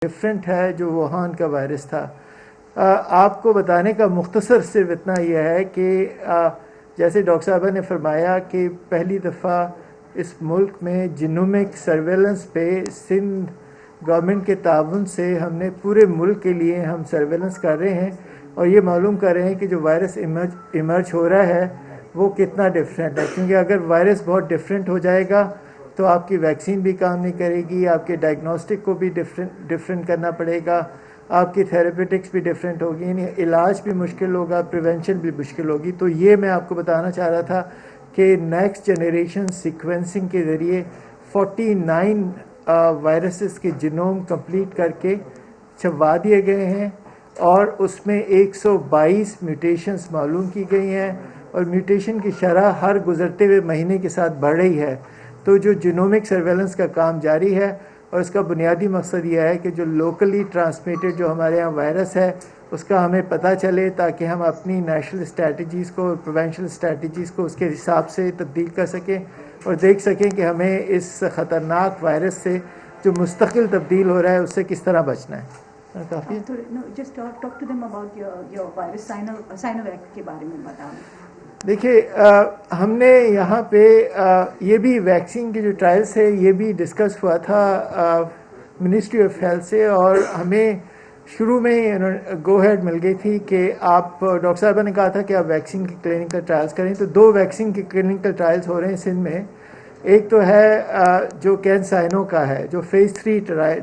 Different ہے جو Wuhan کا وائرس تھا. آپ کو بتانے کا مختصر صرف اتنا یہ ہے کہ جیسے ڈاکٹر صاحبہ نے فرمایا کہ پہلی دفعہ اس ملک میں جینومک سرویلنس پہ سندھ گورنمنٹ کے تعاون سے ہم نے پورے ملک کے لیے ہم سرویلنس کر رہے ہیں اور یہ معلوم کر رہے ہیں کہ جو وائرس ایمرج ہو رہا ہے وہ کتنا ڈفرینٹ ہے. کیونکہ اگر وائرس بہت ڈفرینٹ ہو جائے گا تو آپ کی ویکسین بھی کام نہیں کرے گی, آپ کے ڈائگنوسٹک کو بھی ڈفرینٹ کرنا پڑے گا, آپ کی تھراپیوٹکس بھی ڈفرینٹ ہوگی, یعنی علاج بھی مشکل ہوگا, پریونشن بھی مشکل ہوگی. تو یہ میں آپ کو بتانا چاہ رہا تھا کہ نیکسٹ جنریشن سیکوینسنگ کے ذریعے 49 وائرسز کے جینوم کمپلیٹ کر کے چھپوا دیے گئے ہیں اور اس میں 122 میوٹیشنز معلوم کی گئی ہیں اور میوٹیشن کی شرح ہر گزرتے ہوئے مہینے کے ساتھ بڑھ رہی ہے. تو جو جینومک سرویلنس کا کام جاری ہے اور اس کا بنیادی مقصد یہ ہے کہ جو لوکلی ٹرانسمیٹڈ جو ہمارے یہاں وائرس ہے اس کا ہمیں پتہ چلے تاکہ ہم اپنی نیشنل اسٹریٹجیز کو, پریونشن اسٹریٹجیز کو اس کے حساب سے تبدیل کر سکیں اور دیکھ سکیں کہ ہمیں اس خطرناک وائرس سے جو مستقل تبدیل ہو رہا ہے اس سے کس طرح بچنا ہے. کافی کے بارے میں بتاؤ. دیکھیے ہم نے یہاں پہ یہ بھی ویکسین کے جو ٹرائلس ہے یہ بھی ڈسکس ہوا تھا منسٹری آف ہیلتھ سے اور ہمیں شروع میں گو ہیڈ مل گئی تھی کہ آپ, ڈاکٹر صاحبہ نے کہا تھا کہ آپ ویکسین کی کلینکل ٹرائلس کریں. تو 2 ویکسین کی کلینکل ٹرائلس ہو رہے ہیں سندھ میں. ایک تو ہے جو کینسائنو کا ہے جو فیز 3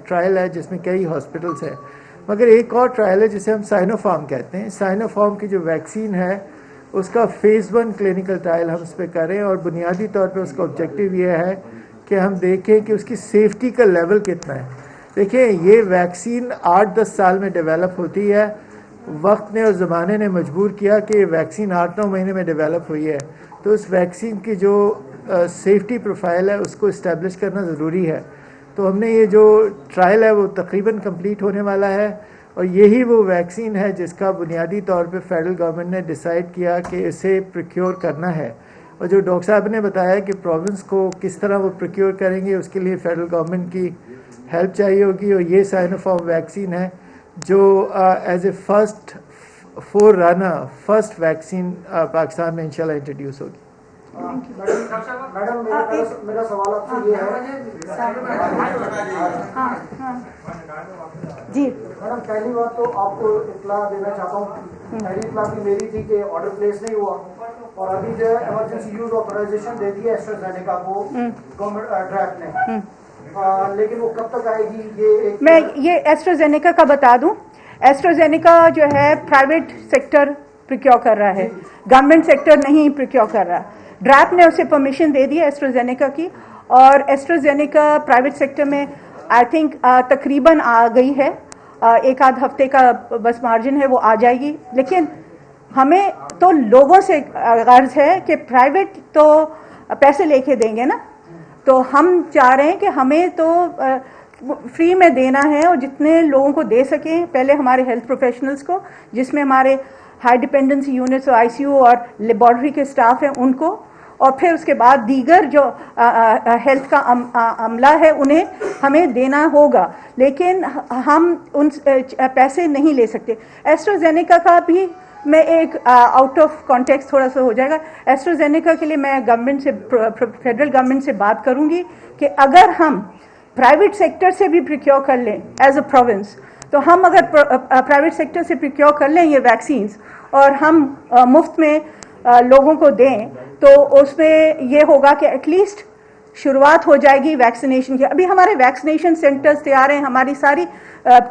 ٹرائل ہے جس میں کئی ہاسپٹلس ہیں, مگر ایک اور ٹرائل ہے جسے ہم سائنو فارم کہتے ہیں. سائنو فارم کی جو ویکسین ہے اس کا فیز 1 کلینکل ٹرائل ہم اس پہ کریں اور بنیادی طور پہ اس کا آبجیکٹیو یہ ہے کہ ہم دیکھیں کہ اس کی سیفٹی کا لیول کتنا ہے. دیکھیں یہ ویکسین 8-10 سال میں ڈیولپ ہوتی ہے. وقت نے اور زمانے نے مجبور کیا کہ یہ ویکسین 8-9 مہینے میں ڈیولپ ہوئی ہے. تو اس ویکسین کی جو سیفٹی پروفائل ہے اس کو اسٹیبلش کرنا ضروری ہے. تو ہم نے یہ جو ٹرائل ہے وہ تقریباً کمپلیٹ ہونے والا ہے اور یہی وہ ویکسین ہے جس کا بنیادی طور پہ فیڈرل گورنمنٹ نے ڈیسائیڈ کیا کہ اسے پروکیور کرنا ہے. اور جو ڈاکٹر صاحب نے بتایا کہ پروونس کو کس طرح وہ پروکیور کریں گے اس کے لیے فیڈرل گورنمنٹ کی ہیلپ چاہیے ہوگی اور یہ سائنوفارم ویکسین ہے جو as a first vaccine Pakistan میں انشاءاللہ انٹروڈیوس ہوگی. میڈم میرا سوال آپ سے یہ ہے جی میڈم, پہلی بات تو آپ کو اطلاع دینا چاہتا ہوں. پہلی اطلاع بھی میری تھی کہ آرڈر پلیس نہیں ہوا اور ابھی جو ہے ایمرجنسی یوز آتھرائزیشن دے دی ہے ایسٹرازینیکا کو گورنمنٹ ڈرافٹ نے, لیکن وہ کب تک آئے گی میں یہ ایسٹرازینیکا کا بتا دوں. ایسٹرازینیکا جو ہے پرائیویٹ سیکٹر پروکیور کر رہا ہے, گورنمنٹ سیکٹر نہیں پروکیور کر رہا. ڈراپ نے اسے پرمیشن دے دی ایسٹرازینیکا کی اور ایسٹرازینیکا پرائیویٹ سیکٹر میں آئی تھنک تقریباً آ گئی ہے. 1-8 ہفتے کا بس مارجن ہے, وہ آ جائے گی. لیکن ہمیں تو لوگوں سے غرض ہے کہ پرائیویٹ تو پیسے لے کے دیں گے نا, تو ہم چاہ رہے ہیں کہ ہمیں تو فری میں دینا ہے اور جتنے لوگوں کو دے سکیں, پہلے ہمارے ہیلتھ پروفیشنلز کو جس میں ہمارے ہائی ڈپینڈنسی یونٹس اور ICU اور لیبارٹری کے سٹاف ہیں ان کو, اور پھر اس کے بعد دیگر جو ہیلتھ کا عملہ ہے انہیں ہمیں دینا ہوگا. لیکن ہم ان پیسے نہیں لے سکتے. ایسٹرازینیکا کا بھی میں ایک آؤٹ آف کانٹیکسٹ تھوڑا سا ہو جائے گا. ایسٹرازینیکا کے لیے میں گورنمنٹ سے, فیڈرل گورنمنٹ سے بات کروں گی کہ اگر ہم پرائیویٹ سیکٹر سے بھی پروکیور کر لیں ایز اے پروونس, تو ہم اگر پرائیویٹ سیکٹر سے پروکیور کر لیں یہ ویکسینز اور ہم مفت میں لوگوں کو دیں تو اس میں یہ ہوگا کہ ایٹ لیسٹ شروعات ہو جائے گی ویکسینیشن کی. ابھی ہمارے ویکسینیشن سینٹرز تیار ہیں, ہماری ساری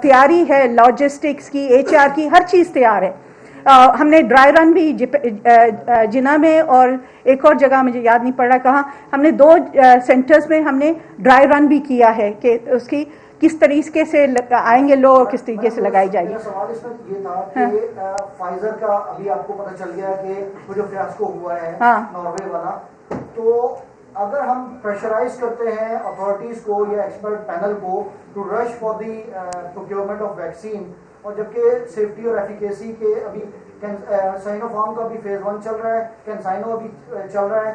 تیاری ہے, لاجسٹکس کی, HR کی, ہر چیز تیار ہے. ہم نے ڈرائی رن بھی جناح میں اور ایک اور جگہ مجھے یاد نہیں پڑ رہا کہاں, ہم نے 2 سینٹرز میں ہم نے ڈرائی رن بھی کیا ہے کہ اس کی کس طریقے سے آئیں گے لوگ اور کس طریقے سے لگائی جائے گی. سوال اس میں یہ تھا کہ فائزر کا ابھی آپ کو پتہ چل گیا کہ وہ جو فیاسکو ہوا ہے ناروے والا, تو اگر ہم پریشرائز کرتے ہیں اتھارٹیز کو یا ایکسپرٹ پینل کو to rush for the procurement of vaccine, اور جبکہ سیفٹی اور ایفیکیسی کے ابھی سائنو فارم کا بھی فیز 1 چل رہا ہے, کینسائنو ابھی چل رہا ہے,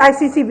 ICCB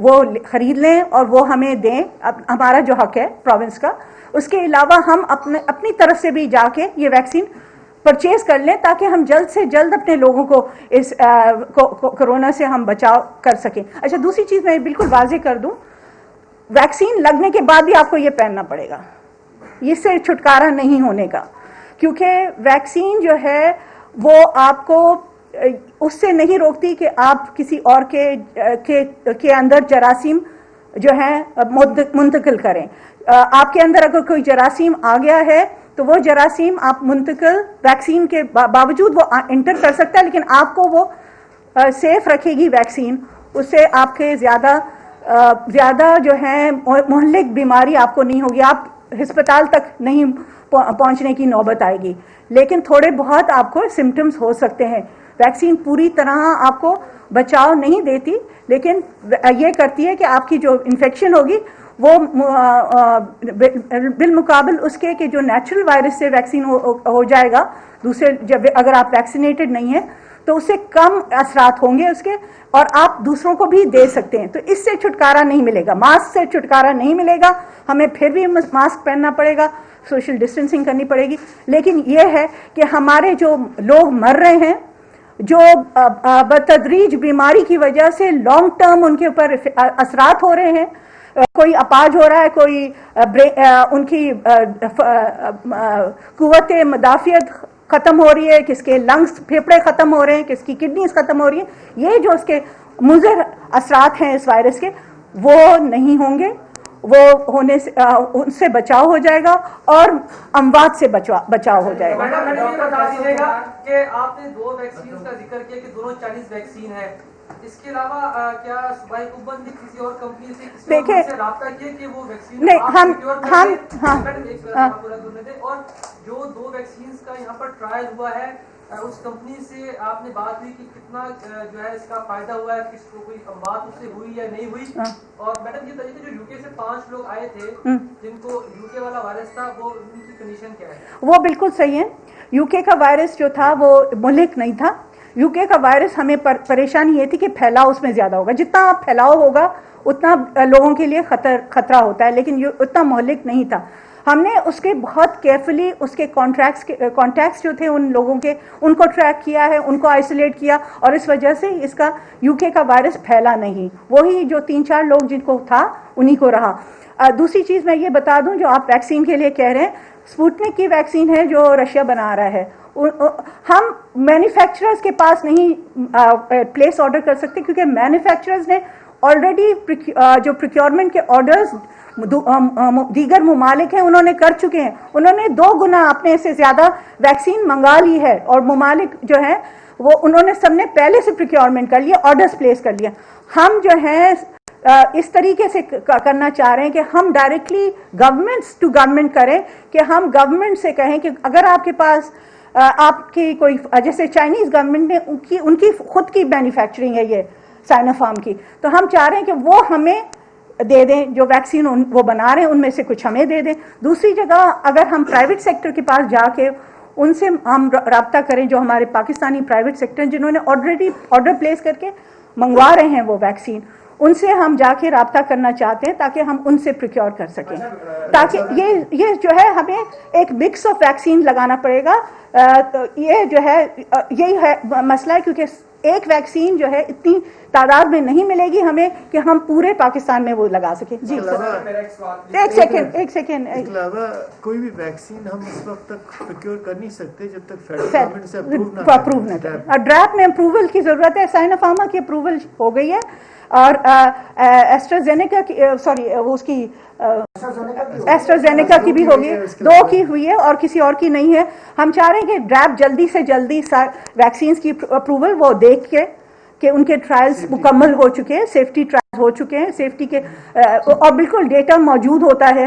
وہ خرید لیں اور وہ ہمیں دیں، ہمارا جو حق ہے پروونس کا. اس کے علاوہ ہم اپنی طرف سے بھی جا کے یہ ویکسین پرچیز کر لیں تاکہ ہم جلد سے جلد اپنے لوگوں کو اس کورونا سے ہم بچاؤ کر سکیں. اچھا، دوسری چیز میں بالکل واضح کر دوں، ویکسین لگنے کے بعد بھی آپ کو یہ پہننا پڑے گا، اس سے چھٹکارا نہیں ہونے کا، کیونکہ ویکسین جو ہے وہ آپ کو اس سے نہیں روکتی کہ آپ کسی اور کے اندر جراثیم جو ہے منتقل کریں. آپ کے اندر اگر کوئی جراثیم آ گیا ہے تو وہ جراثیم آپ منتقل ویکسین کے باوجود وہ انٹر کر سکتا ہے، لیکن آپ کو وہ سیف رکھے گی ویکسین. اس سے آپ کے زیادہ جو ہے مہلک بیماری آپ کو نہیں ہوگی، آپ ہسپتال تک نہیں پہنچنے کی نوبت آئے گی، لیکن تھوڑے بہت آپ کو سمٹمز ہو سکتے ہیں. ویکسین پوری طرح آپ کو بچاؤ نہیں دیتی، لیکن یہ کرتی ہے کہ آپ کی جو انفیکشن ہوگی وہ بالمقابل اس کے کہ جو نیچرل وائرس سے ویکسین ہو جائے گا دوسرے، جب اگر آپ ویکسینیٹڈ نہیں ہیں تو اس سے کم اثرات ہوں گے اس کے، اور آپ دوسروں کو بھی دے سکتے ہیں. تو اس سے چھٹکارا نہیں ملے گا، ماسک سے چھٹکارا نہیں ملے گا، ہمیں پھر بھی ماسک پہننا پڑے گا، سوشل ڈسٹینسنگ کرنی پڑے گی. لیکن یہ ہے کہ ہمارے جو لوگ مر رہے ہیں، جو بتدریج بیماری کی وجہ سے لانگ ٹرم ان کے اوپر اثرات ہو رہے ہیں، کوئی اپاج ہو رہا ہے، کوئی ان کی قوت مدافعت ختم ہو رہی ہے، کس کے لنگس پھیپڑے ختم ہو رہے ہیں، کس کی کڈنیز ختم ہو رہی ہیں، یہ جو اس کے مضر اثرات ہیں اس وائرس کے وہ نہیں ہوں گے، وہ ہونے سے ان سے بچاؤ ہو جائے گا اور اموات سے بچاؤ ہو جائے گا. میڈم بتا دیجیے گا کہ آپ نے 2 ویکسین کا ذکر کیا کہ دونوں چائنیز ویکسین ہے، اس کے علاوہ کیا صوبائی حکومت نے کسی اور کمپنی سے رابطہ کیا کہ وہ ویکسین اور جو 2 ویکسینز کا یہاں پر ٹرائل ہوا ہے اس کمپنی سے آپ نے بات ہوئی کہ کتنا جو ہے اس کا فائدہ ہوا ہے، کس کو کوئی بات اس سے ہوئی یا نہیں ہوئی؟ اور میڈم یہ بتائیے جو UK سے 5 لوگ آئے تھے جن کو UK والا وائرس تھا، وہ ان کی کنڈیشن کیا ہے؟ وہ بالکل صحیح ہے. UK کا وائرس جو تھا وہ مہلک نہیں تھا. UK کا وائرس ہمیں پریشانی یہ تھی کہ پھیلاؤ اس میں زیادہ ہوگا، جتنا پھیلاؤ ہوگا اتنا لوگوں کے لیے خطرہ ہوتا ہے، لیکن یہ اتنا مہلک نہیں تھا. ہم نے اس کے بہت کیئرفلی اس کے کانٹیکٹس جو تھے ان لوگوں کے ان کو ٹریک کیا ہے، ان کو آئسولیٹ کیا، اور اس وجہ سے اس کا UK کا وائرس پھیلا نہیں. وہی جو 3-4 لوگ جن کو تھا انہی کو رہا. دوسری چیز میں یہ بتا دوں جو آپ ویکسین کے لیے کہہ رہے ہیں، اسپوٹنک کی ویکسین ہے جو رشیا بنا رہا ہے. ہم مینوفیکچررز کے پاس نہیں پلیس آرڈر کر سکتے کیونکہ مینوفیکچررز نے آلریڈی جو پروکیورمنٹ کے آرڈرز دیگر ممالک ہیں انہوں نے کر چکے ہیں. انہوں نے 2 گنا اپنے سے زیادہ ویکسین منگا لی ہے، اور ممالک جو ہیں وہ انہوں نے سب نے پہلے سے پروکیورمنٹ کر لیا، آرڈرز پلیس کر لیا. ہم جو ہیں اس طریقے سے کرنا چاہ رہے ہیں کہ ہم ڈائریکٹلی گورنمنٹس ٹو گورنمنٹ کریں، کہ ہم گورنمنٹ سے کہیں کہ اگر آپ کے پاس آپ کی کوئی جیسے چائنیز گورنمنٹ نے ان کی خود کی مینوفیکچرنگ ہے یہ سائنوفارم کی، تو ہم چاہ رہے ہیں کہ وہ ہمیں دے دیں، جو ویکسین وہ بنا رہے ہیں ان میں سے کچھ ہمیں دے دیں. دوسری جگہ اگر ہم پرائیویٹ سیکٹر کے پاس جا کے ان سے ہم رابطہ کریں، جو ہمارے پاکستانی پرائیویٹ سیکٹر جنہوں نے آلریڈی آرڈر پلیس کر کے منگوا رہے ہیں وہ ویکسین، ان سے ہم جا کے رابطہ کرنا چاہتے ہیں تاکہ ہم ان سے پروکیور کر سکیں، تاکہ یہ جو ہے ہمیں ایک مکس آف ویکسین لگانا پڑے گا. یہ جو ہے یہی ہے مسئلہ ہے، کیونکہ ایک ویکسین جو ہے اتنی تعداد میں نہیں ملے گی ہمیں کہ ہم پورے پاکستان میں وہ لگا سکیں. جی ایک سیکنڈ علاوہ کوئی بھی ویکسین ہم اس وقت تک پروکیور کر نہیں سکتے جب تک فیڈرل گورنمنٹ سے اپروو نہ کرے. ڈراپ میں اپروول کی ضرورت ہے. سائنوفارما کی اپروول ہو گئی ہے، اور ایسٹرازینیکا کی اس کی ایسٹرازینیکا کی بھی ہوگی، 2 کی ہوئی ہے اور کسی اور کی نہیں ہے. ہم چاہ رہے ہیں کہ ڈراپ جلدی سے جلدی ویکسینز کی اپروول وہ دیکھ کے کہ ان کے ٹرائلز مکمل ہو چکے ہیں، سیفٹی ٹرائلز ہو چکے ہیں، سیفٹی کے اور بالکل ڈیٹا موجود ہوتا ہے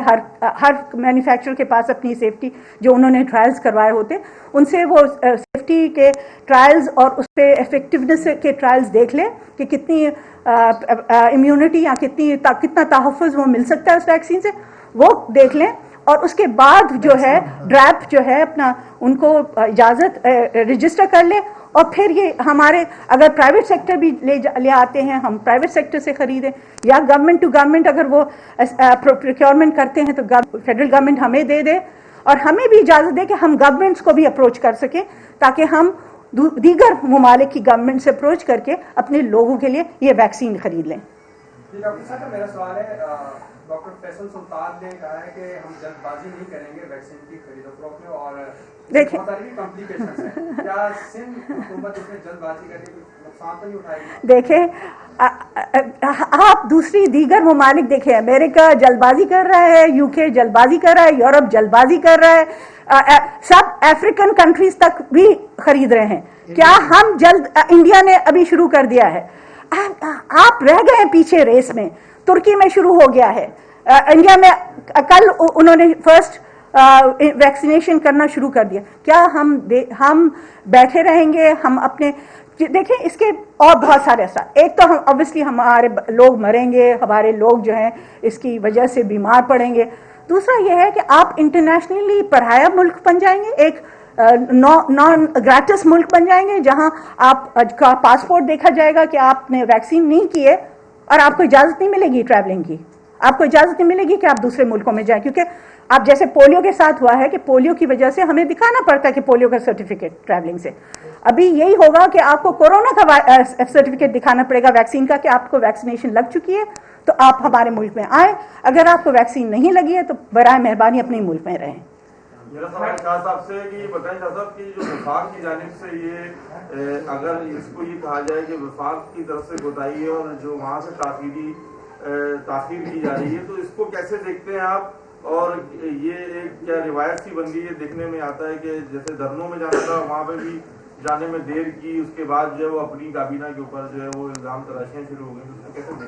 ہر مینوفیکچرر کے پاس اپنی سیفٹی جو انہوں نے ٹرائلز کروائے ہوتے، ان سے وہ سیفٹی کے ٹرائلز اور اس پہ ایفیکٹونیس کے ٹرائلز دیکھ لیں کہ کتنی امیونٹی یا کتنا تحفظ وہ مل سکتا ہے اس ویکسین سے، وہ دیکھ لیں. اور اس کے بعد جو ہے ڈریپ جو ہے اپنا ان کو اجازت رجسٹر کر لے, اور پھر یہ ہمارے اگر پرائیویٹ سیکٹر بھی لے آتے ہیں, ہم پرائیویٹ سیکٹر سے خریدیں, یا گورنمنٹ ٹو گورنمنٹ اگر وہ پروکیورمنٹ کرتے ہیں تو فیڈرل گورنمنٹ ہمیں دے دے, اور ہمیں بھی اجازت دے کہ ہم گورنمنٹس کو بھی اپروچ کر سکیں, تاکہ ہم دیگر ممالک کی گورنمنٹ سے اپروچ کر کے اپنے لوگوں کے لیے یہ ویکسین خرید لیں. ڈاکٹر صاحب میرا سوال ہے, ڈاکٹر فیصل سلطان نے کہا ہے کہ ہم جلد بازی نہیں کریں گے ویکسین کی خرید و فروخت میں, اور دیکھیں بہت ساری کمپلیکیشنز ہیں, کیا سندھ حکومت اس میں جلد بازی کر کے نقصان تو نہیں اٹھائے گی؟ دیکھیں آپ دوسری دیگر ممالک دیکھیں, امریکہ جلد بازی کر رہا ہے, یو کے جلد بازی کر رہا ہے, یورپ جلد بازی کر رہا ہے, سب افریقن کنٹریز تک بھی خرید رہے ہیں. کیا ہم جلد, انڈیا نے ابھی شروع کر دیا ہے, آپ رہ گئے ہیں پیچھے ریس میں. ترکی میں شروع ہو گیا ہے, انڈیا میں کل انہوں نے فرسٹ ویکسینیشن کرنا شروع کر دیا. کیا ہم بیٹھے رہیں گے؟ ہم اپنے دیکھیں اس کے اور بہت سارے اثرات. ایک تو ہم اوبیسلی ہمارے لوگ مریں گے, ہمارے لوگ جو ہیں اس کی وجہ سے بیمار پڑیں گے. دوسرا یہ ہے کہ آپ انٹرنیشنلی پڑھایا ملک بن جائیں گے, ایک نان گریٹس ملک بن جائیں گے, جہاں آپ کا پاسپورٹ دیکھا جائے گا کہ آپ نے ویکسین نہیں کیے, اور آپ کو اجازت نہیں ملے گی ٹریولنگ کی, آپ کو اجازت نہیں ملے گی کہ آپ دوسرے ملکوں میں جائیں. کیونکہ آپ جیسے پولیو کے ساتھ ہوا ہے کہ پولیو کی وجہ سے ہمیں دکھانا پڑتا ہے کہ پولیو کا سرٹیفکیٹ ٹریولنگ سے. ابھی یہی ہوگا کہ آپ کو کورونا کا سرٹیفکیٹ دکھانا پڑے گا ویکسین کا, کہ آپ کو ویکسینیشن لگ چکی ہے تو آپ ہمارے ملک میں آئیں. اگر آپ کو ویکسین نہیں لگی ہے تو برائے مہربانی اپنے ملک میں رہیں. میرا سوال شاہ صاحب سے کہ یہ بتائیں شاہ صاحب کہ جو وفاق کی جانب سے یہ اگر اس کو یہ کہا جائے کہ وفاق کی طرف سے کوتاہی ہے اور جو وہاں سے تاخیر کی جا رہی ہے, تو اس کو کیسے دیکھتے ہیں آپ؟ اور یہ ایک کیا روایت سی بن گئی ہے, دیکھنے میں آتا ہے کہ جیسے دھرنوں میں جانا تھا وہاں پہ بھی جانے میں دیر کی, اس کے بعد جو ہے وہ اپنی کابینہ کے اوپر جو ہے وہ الزام تراشیاں شروع ہو گئی, تو اس کو کیسے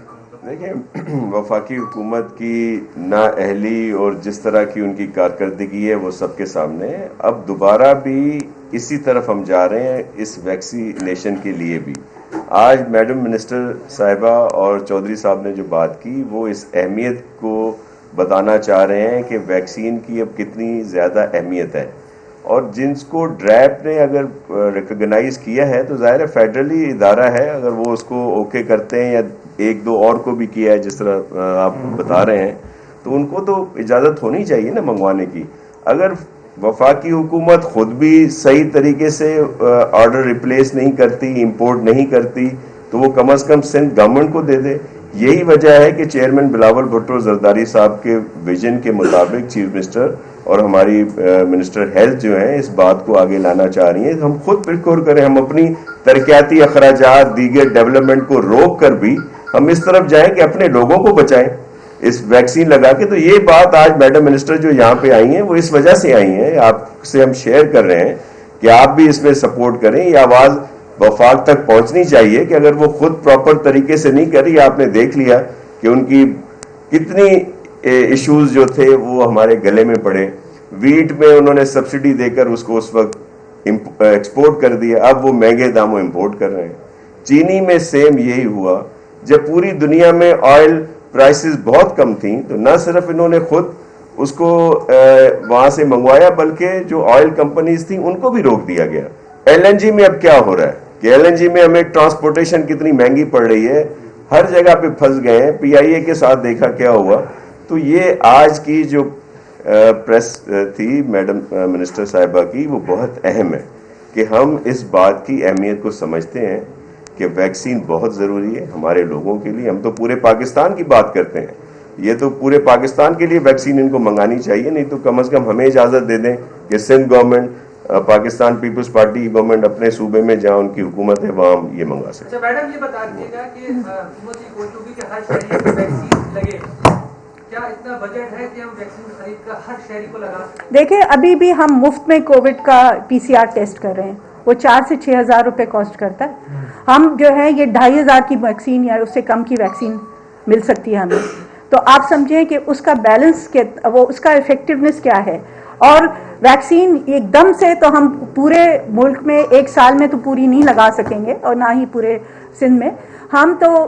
دیکھتے ہیں؟ دیکھیں وفاقی حکومت کی نااہلی اور جس طرح کی ان کی کارکردگی ہے وہ سب کے سامنے ہے. اب دوبارہ بھی اسی طرف ہم جا رہے ہیں اس ویکسینیشن کے لیے بھی. آج میڈم منسٹر صاحبہ اور چودھری صاحب نے جو بات کی وہ اس اہمیت کو بتانا چاہ رہے ہیں کہ ویکسین کی اب کتنی زیادہ اہمیت ہے, اور جنس کو ڈریپ نے اگر ریکگنائز کیا ہے تو ظاہر ہے فیڈرلی ادارہ ہے, اگر وہ اس کو اوکے کرتے ہیں یا ایک دو اور کو بھی کیا ہے جس طرح آپ بتا رہے ہیں, تو ان کو تو اجازت ہونی چاہیے نا منگوانے کی. اگر وفاقی حکومت خود بھی صحیح طریقے سے آرڈر ریپلیس نہیں کرتی, امپورٹ نہیں کرتی, تو وہ کم از کم سندھ گورنمنٹ کو دے دے. یہی وجہ ہے کہ چیئرمین بلاول بھٹو زرداری صاحب کے ویژن کے مطابق چیف منسٹر اور ہماری منسٹر ہیلتھ جو ہیں اس بات کو آگے لانا چاہ رہی ہیں. ہم خود پرکور کریں, ہم اپنی ترقیاتی اخراجات دیگر ڈیولپمنٹ کو روک کر بھی ہم اس طرف جائیں کہ اپنے لوگوں کو بچائیں اس ویکسین لگا کے. تو یہ بات آج میڈم منسٹر جو یہاں پہ آئی ہیں وہ اس وجہ سے آئی ہیں, آپ سے ہم شیئر کر رہے ہیں کہ آپ بھی اس میں سپورٹ کریں. یہ آواز وفاق تک پہنچنی چاہیے کہ اگر وہ خود پراپر طریقے سے نہیں کر رہی, آپ نے دیکھ لیا کہ ان کی کتنی ایشوز جو تھے وہ ہمارے گلے میں پڑے. ویٹ میں انہوں نے سبسڈی دے کر اس کو اس وقت ایکسپورٹ کر دیا, اب وہ مہنگے داموں امپورٹ کر رہے ہیں. چینی میں سیم یہی ہوا, جب پوری دنیا میں آئل پرائسز بہت کم تھیں تو نہ صرف انہوں نے خود اس کو وہاں سے منگوایا بلکہ جو آئل کمپنیز تھیں ان کو بھی روک دیا گیا. ایل این جی میں اب کیا ہو رہا ہے کہ ایل این جی میں ہمیں ٹرانسپورٹیشن کتنی مہنگی پڑ رہی ہے, ہر جگہ پہ پھنس گئے ہیں. پی آئی اے کے ساتھ دیکھا کیا ہوا. تو یہ آج کی جو پریس تھی میڈم منسٹر صاحبہ کی وہ بہت اہم ہے کہ ہم اس بات کی اہمیت کو سمجھتے ہیں کہ ویکسین بہت ضروری ہے ہمارے لوگوں کے لیے. ہم تو پورے پاکستان کی بات کرتے ہیں, یہ تو پورے پاکستان کے لیے ویکسین ان کو منگانی چاہیے, نہیں تو کم از کم ہمیں اجازت دے دیں کہ سندھ گورنمنٹ, پاکستان پیپلز پارٹی کی گورنمنٹ اپنے صوبے میں جہاں ان کی حکومت ہے وہاں یہ منگا سکتے. اچھا میڈم یہ بتا دیجیے گا کہ حکومت یہ کوشش ہوگی کہ ہر شہری کو ویکسین لگے, کیا اتنا بجٹ ہے کہ ہم ویکسین خرید کر ہر شہری کو لگا سکیں؟ دیکھیں ابھی بھی ہم مفت میں کووڈ کا پی سی آر ٹیسٹ کر رہے ہیں, وہ 4 سے 6 ہزار روپے کاسٹ کرتا ہے. ہم جو ہے یہ 2,500 کی ویکسین یا اس سے کم کی ویکسین مل سکتی ہے ہمیں. تو آپ سمجھیں کہ اس کا بیلنس وہ اس کا افیکٹونیس کیا ہے. اور ویکسین ایک دم سے تو ہم پورے ملک میں ایک سال میں تو پوری نہیں لگا سکیں گے, اور نہ ہی پورے سندھ میں. ہم تو